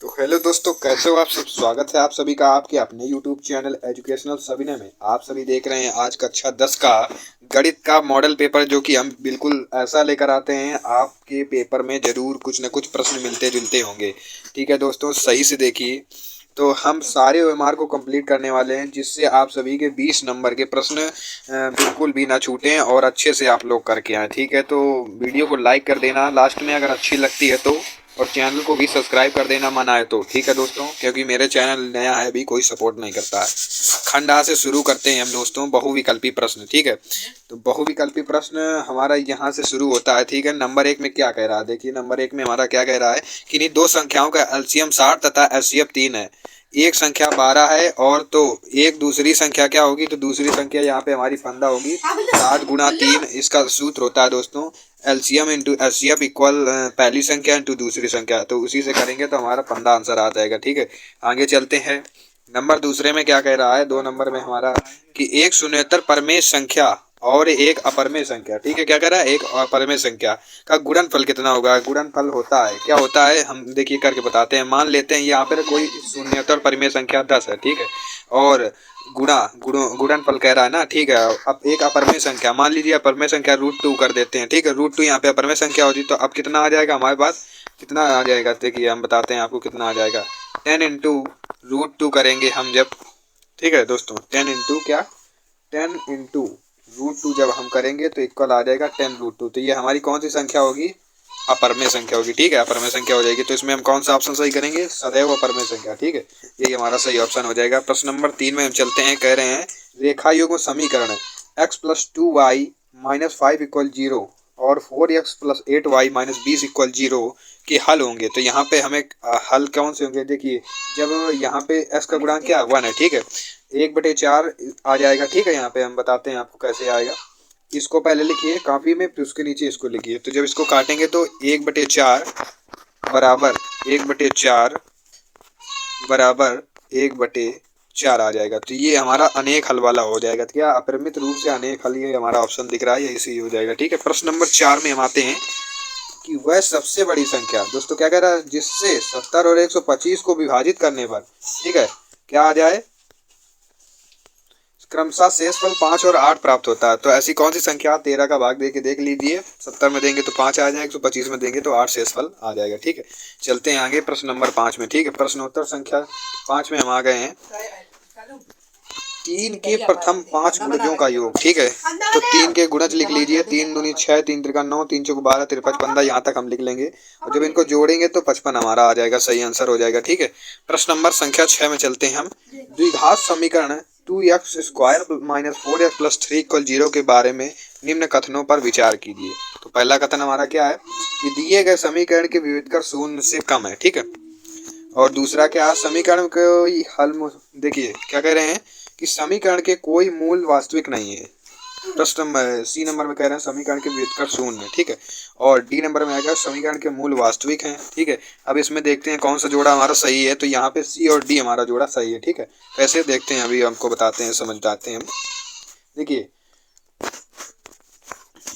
तो हेलो दोस्तों, कैसे हो आप सब। स्वागत है आप सभी का आपके अपने YouTube चैनल एजुकेशनल सविनय में। आप सभी देख रहे हैं आज कक्षा 10 का गणित का मॉडल पेपर, जो कि हम बिल्कुल ऐसा लेकर आते हैं आपके पेपर में जरूर कुछ न कुछ प्रश्न मिलते जुलते होंगे। ठीक है दोस्तों, सही से देखिए। तो हम सारे ओएमआर को कंप्लीट करने वाले हैं, जिससे आप सभी के 20 नंबर के प्रश्न बिल्कुल भी ना छूटें और अच्छे से आप लोग करके आएँ। ठीक है, तो वीडियो को लाइक कर देना लास्ट में अगर अच्छी लगती है तो, और चैनल को भी सब्सक्राइब कर देना मन आए तो। ठीक है दोस्तों, क्योंकि मेरे चैनल नया है, अभी कोई सपोर्ट नहीं करता है। खंड आ से शुरू करते हैं हम दोस्तों, बहुविकल्पी प्रश्न। ठीक है, तो बहुविकल्पी प्रश्न हमारा यहाँ से शुरू होता है। ठीक है, नंबर 1 में क्या कह रहा है, देखिए नंबर 1 में हमारा क्या कह रहा है कि इन्हीं दो संख्याओं का एलसीएम 60 तथा एचसीएफ 3 है। एक संख्या 12 है और तो एक दूसरी संख्या क्या होगी, तो दूसरी संख्या यहाँ पे हमारी फंदा होगी 60 गुणा 3। इसका सूत्र होता है दोस्तों एलसीएम इंटू एचसीएफ इक्वल पहली संख्या इंटू दूसरी संख्या। तो उसी से करेंगे तो हमारा फंदा आंसर आ जाएगा। ठीक है, आगे चलते हैं। नंबर दूसरे में क्या कह रहा है, 2 नंबर में हमारा कि एक शून्येतर परमेय संख्या और एक अपरमेय संख्या। ठीक है, क्या कह रहा है, एक अपरमेय संख्या का गुणनफल कितना होगा। गुणनफल होता है, क्या होता है हम देखिए करके बताते हैं। मान लेते हैं यहाँ पर कोई शून्येतर परमेय संख्या 10 है। ठीक है, और गुणनफल कह रहा है ना। ठीक है, अब एक अपरमेय संख्या मान लीजिए, अपरमेय संख्या √2 कर देते हैं। ठीक है, √2 यहाँ पे अपरमेय संख्या होती, तो अब कितना आ जाएगा हमारे पास, कितना आ जाएगा देखिए हम बताते हैं आपको कितना आ जाएगा। 10 इंटू √2 करेंगे हम जब। ठीक है दोस्तों, 10 इंटू क्या, 10 इंटू √2 जब हम करेंगे तो इक्वल आ जाएगा 10 √2। तो ये हमारी कौन सी संख्या होगी, अपरमेय संख्या होगी। ठीक है, अपरमेय संख्या हो जाएगी। तो इसमें हम कौन सा ऑप्शन सही करेंगे, सदैव अपरमेय संख्या। ठीक है, यही हमारा सही ऑप्शन हो जाएगा। प्रश्न नंबर 3 में हम चलते हैं। कह रहे हैं रेखा युग्म समीकरण x + 2y - 5 = 0 और 4x + 8y - 20 = 0 के हल होंगे। तो यहाँ पे हमें हल कौन से होंगे, देखिए जब यहाँ पे x का गुणांक क्या 1 है। ठीक है, 1/4 आ जाएगा। ठीक है, यहाँ पे हम बताते हैं आपको कैसे आएगा। इसको पहले लिखिए कॉपी में, फिर उसके नीचे इसको लिखिए। तो जब इसको काटेंगे तो 1/4 बराबर 1/4 बराबर 1/4 आ जाएगा। तो ये हमारा अनेक हल वाला हो जाएगा। तो क्या अपरिमित रूप से अनेक हल, ये हमारा ऑप्शन दिख रहा है, यही सही हो जाएगा। ठीक है, प्रश्न नंबर 4 में हम आते हैं कि वह सबसे बड़ी संख्या, दोस्तों क्या कह रहा है, जिससे 70 और 125 को विभाजित करने पर, ठीक है, क्या आ जाए, क्रमशः शेषफल 5 और 8 प्राप्त होता है। तो ऐसी कौन सी संख्या, 13 का भाग देके देख लीजिए। 70 में देंगे तो 5 आ जाएगा, 125 में देंगे तो 8 शेषफल आ जाएगा। ठीक है, चलते हैं आगे प्रश्न नंबर 5 में। ठीक है, प्रश्नोत्तर संख्या 5 में हम आ गए हैं। 3 के प्रथम 5 गुणजों का योग। ठीक है, तो 3 के गुणज लिख लीजिए। 3 दूनी 6, 3 त्रिका 9, 3 चौक 12, 53 15, यहाँ तक हम लिख लेंगे। और जब इनको जोड़ेंगे तो 55 हमारा आ जाएगा, सही आंसर हो जाएगा। ठीक है, प्रश्न नंबर संख्या 6 में चलते हैं हम। द्विघात समीकरण 2x² - 4x + 3 = 0 के बारे में निम्न कथनों पर विचार कीजिए। तो पहला कथन हमारा क्या है कि दिए गए समीकरण के विविधकर शून्य से कम है। ठीक है, और दूसरा क्या, समीकरण को हल, देखिए क्या कह रहे हैं कि समीकरण के कोई मूल वास्तविक नहीं है। प्रश्न सी नंबर में कह रहे हैं समीकरण के विविधकर शून्य है। ठीक है, और डी नंबर में आएगा समीकरण के मूल वास्तविक हैं। ठीक है, अब इसमें देखते हैं कौन सा जोड़ा हमारा सही है। तो यहाँ पे सी और डी हमारा जोड़ा सही है। ठीक है, कैसे देखते हैं, अभी हमको बताते हैं, समझाते हैं हम। देखिए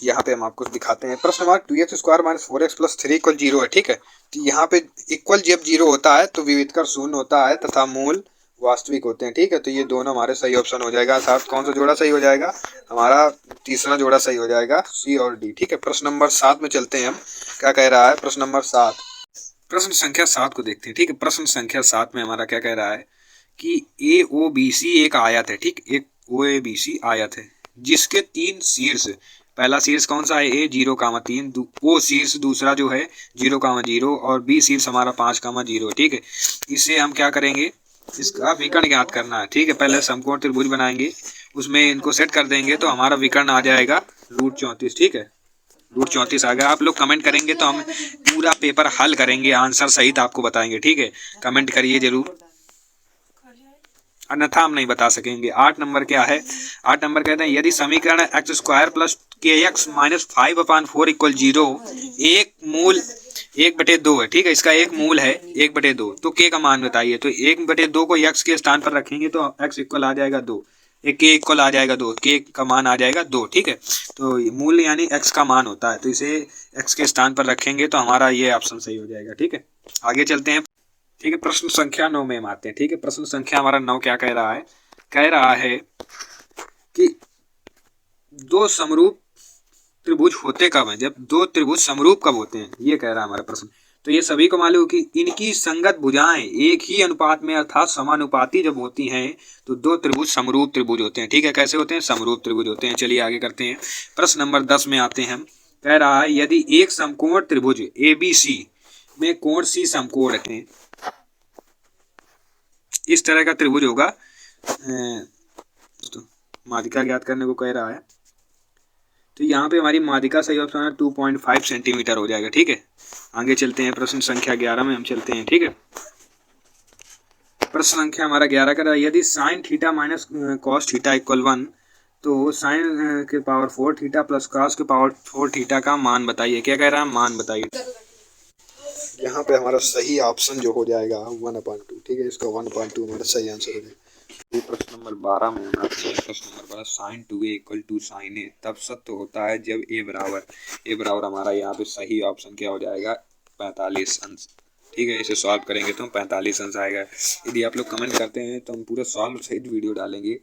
यहाँ पे हम आपको दिखाते हैं। प्रश्न नंबर 2x² - 4x + 3 = 0 है। ठीक है, तो यहाँ पे इक्वल जब 0 होता है तो विविधकर शून्य होता है तथा मूल वास्तविक होते हैं। ठीक है, तो ये दोनों हमारे सही ऑप्शन हो जाएगा। अर्थात कौन सा जोड़ा सही हो जाएगा, हमारा तीसरा जोड़ा सही हो जाएगा, सी और डी। ठीक है, प्रश्न नंबर 7 में चलते हैं हम। क्या कह रहा है प्रश्न नंबर 7, प्रश्न संख्या 7 को देखते हैं। ठीक है, प्रश्न संख्या 7 में हमारा क्या कह रहा है कि AOBC एक आयत है। ठीक, एक OABC आयत है जिसके 3 शीर्ष, पहला शीर्ष कौन सा है, A 0,3, O शीर्ष दूसरा जो है 0,0 और B शीर्ष हमारा 5,0। ठीक है, इसे हम क्या करेंगे, इसका विकर्ण ज्ञात करना है। ठीक है, पहले समकोण त्रिभुज बनाएंगे, उसमें इनको सेट कर देंगे तो हमारा विकर्ण आ जाएगा √34। ठीक है, √34 आ गया। आप लोग कमेंट करेंगे तो हम पूरा पेपर हल करेंगे, आंसर सहित आपको बताएंगे। ठीक है, कमेंट करिए जरूर, अन्यथा हम नहीं बता सकेंगे। 8 नंबर क्या है, 8 नंबर कहते हैं यदि समीकरण x² + kx - 5/4 = 0 एक मूल 1/2 है। ठीक है, इसका एक मूल है 1/2, तो k का मान बताइए। तो 1/2 को x के स्थान पर रखेंगे तो x इक्वल आ जाएगा 2, एक k इक्वल आ जाएगा 2, k का मान आ जाएगा 2। ठीक है, तो मूल यानी x का मान होता है, तो इसे x के स्थान पर रखेंगे तो हमारा ये ऑप्शन सही हो जाएगा। ठीक है, आगे चलते हैं। ठीक है, प्रश्न संख्या 9 में हम आते हैं। ठीक है, प्रश्न संख्या हमारा 9 क्या कह रहा है? कह रहा है कि दो समरूप त्रिभुज होते कब हैं? जब दो त्रिभुज समरूप कब होते हैं, ये कह रहा है हमारा प्रश्न। तो ये सभी को मालूम कि इनकी संगत भुजाएं एक ही अनुपात में अर्थात समानुपाती जब होती हैं तो दो त्रिभुज समरूप त्रिभुज होते हैं। ठीक है, कैसे होते हैं? समरूप त्रिभुज होते हैं। चलिए आगे करते हैं। प्रश्न नंबर 10 में आते हैं हम। कह रहा है यदि एक समकोण त्रिभुज ABC में कोण C समकोण है, इस तरह का त्रिभुज होगा। तो माध्यिका ज्ञात करने को कह रहा है। तो यहाँ पे हमारी माध्यिका सही ऑप्शन है 2.5 सेंटीमीटर हो जाएगा। ठीक है, आगे चलते हैं। प्रश्न संख्या 11 में हम चलते हैं। ठीक है, प्रश्न संख्या हमारा 11 का यदि sine theta minus cos theta equal 1 तो साइन के पावर 4 थीटा प्लस कॉस के पावर 4 थीटा का मान बताइए। क्या कह रहा है? मान बताइए। यहाँ पे हमारा सही ऑप्शन जो हो जाएगा 1/2। ठीक है, इसका 1/2 हमारा सही आंसर हो जाएगा। प्रश्न नंबर 12 में हमारा प्रश्न number 12 sine 2a equal to sine a तब सत्य होता है जब ए बराबर हमारा यहाँ पे सही ऑप्शन क्या हो जाएगा? 45 अंश। ठीक है, इसे सॉल्व करेंगे तो 45 अंश आएगा। यदि आप लोग कमेंट करते हैं तो हम पूरा सॉल्व सहित वीडियो डालेंगे।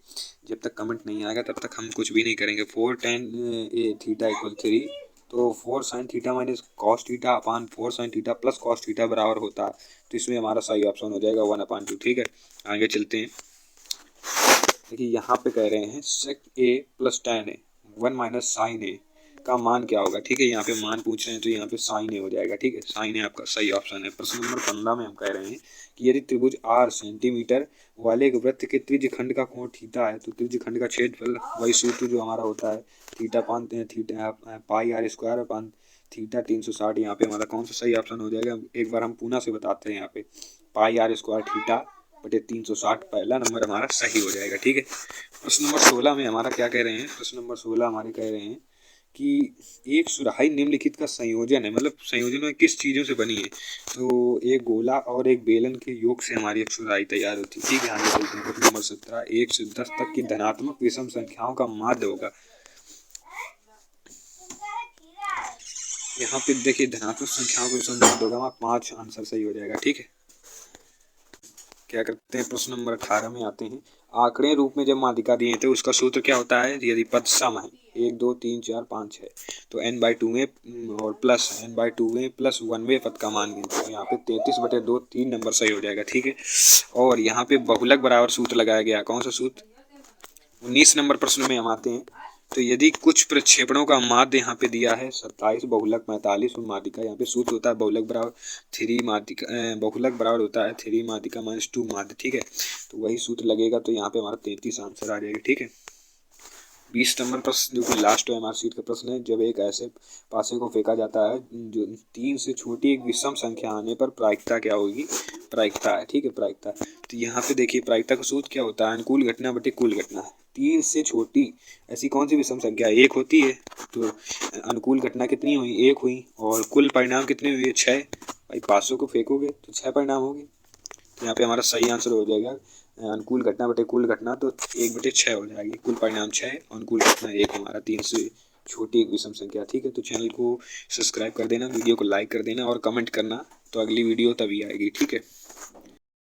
जब तक कमेंट नहीं आएगा तब तक हम कुछ भी नहीं करेंगे। 4 tan a थीटा इक्वल 3 तो 4 sine theta minus cos theta upon 4 sine theta plus cos theta बराबर होता है। तो इसमें हमारा सही ऑप्शन हो जाएगा 1/2। ठीक है, आगे चलते हैं। देखिए यहाँ पे कह रहे हैं सेक ए प्लस tan ए 1 माइनस साइन ए का मान क्या होगा? ठीक है, यहाँ पे मान पूछ रहे हैं तो यहाँ पे साइन ए हो जाएगा। ठीक है, साइन ए आपका सही ऑप्शन है। प्रश्न नंबर 15 में हम कह रहे हैं कि यदि त्रिभुज R सेंटीमीटर वाले एक वृत्त के त्रिज्य खंड का कोण थीटा है तो त्रिज्य खंड का क्षेत्रफल वही सूत्र जो हमारा होता है theta pi r square upon theta 360। यहाँ पे हमारा कौन सा सही ऑप्शन हो जाएगा? एक बार हम पुनः से बताते हैं। यहाँ पे पाई r स्क्वायर थीटा बटे 360 पहला नंबर हमारा सही हो जाएगा। ठीक है, प्रश्न नंबर 16 में हमारा क्या कह रहे हैं? प्रश्न नंबर 16 हमारे कह रहे हैं कि एक सुराही निम्नलिखित का संयोजन है, मतलब संयोजन में किस चीज़ों से बनी है? तो एक गोला और एक बेलन के योग से हमारी एक सुराही तैयार होती है। ठीक है, आगे चलते हैं। प्रश्न नंबर 17 1 से 10 तक की धनात्मक विषम संख्याओं का माध्य होगा। यहाँ पे देखिए धनात्मक संख्याओं का विषम माध्य होगा, हमारा 5 आंसर सही हो जाएगा। ठीक है, क्या करते हैं? प्रश्न नंबर 18 में आते हैं। आंकड़े रूप में जब माध्यिका दिए थे उसका सूत्र क्या होता है? यदि पद सम है 1 2 3 4 5 6 तो n/2 में और प्लस n/2 में प्लस 1वें पद का मान गिनते हैं। यहाँ पे 33/2 3 नंबर सही हो जाएगा। ठीक है, और यहाँ पे बहुलक बराबर सूत्र लगाया गया। कौन सा सूत्र? 19 नंबर प्रश्न में हम आते हैं। तो यदि कुछ प्रक्षेपणों का माध्य यहाँ पे दिया है 27 बहुलक 45 और माध्यिका यहाँ पे सूत्र होता है बहुलक बराबर 3 माध्यिका बहुलक बराबर होता है 3 माध्यिका माइनस 2 माध्य। ठीक है, तो वही सूत्र लगेगा तो यहाँ पे हमारा 33 आंसर आ जाएगा। ठीक है, 20 नंबर प्रश्न जो कि लास्ट OMR शीट का प्रश्न है। जब एक ऐसे पासे को फेंका जाता है जो 3 से छोटी एक विषम संख्या आने पर प्रायिकता क्या होगी? प्रायिकता है। ठीक है, प्रायिकता। तो यहाँ पे देखिए प्रायिकता का सूत्र क्या होता है? अनुकूल घटना बटे कुल घटना। 3 से छोटी ऐसी कौन सी विषम संख्या? 1 होती है। तो अनुकूल घटना कितनी हुई? 1 हुई। और कुल परिणाम कितने हुए? 6। भाई पासों को फेंकोगे तो 6 परिणाम होंगे। तो यहाँ पे हमारा सही आंसर हो जाएगा अनुकूल घटना बटे कुल घटना, तो 1/6 हो जाएगी। कुल परिणाम 6, अनुकूल घटना 1 हमारा 3 से छोटी एक विषम संख्या। ठीक है, तो चैनल को सब्सक्राइब कर देना, वीडियो को लाइक कर देना और कमेंट करना, तो अगली वीडियो तभी आएगी। ठीक है।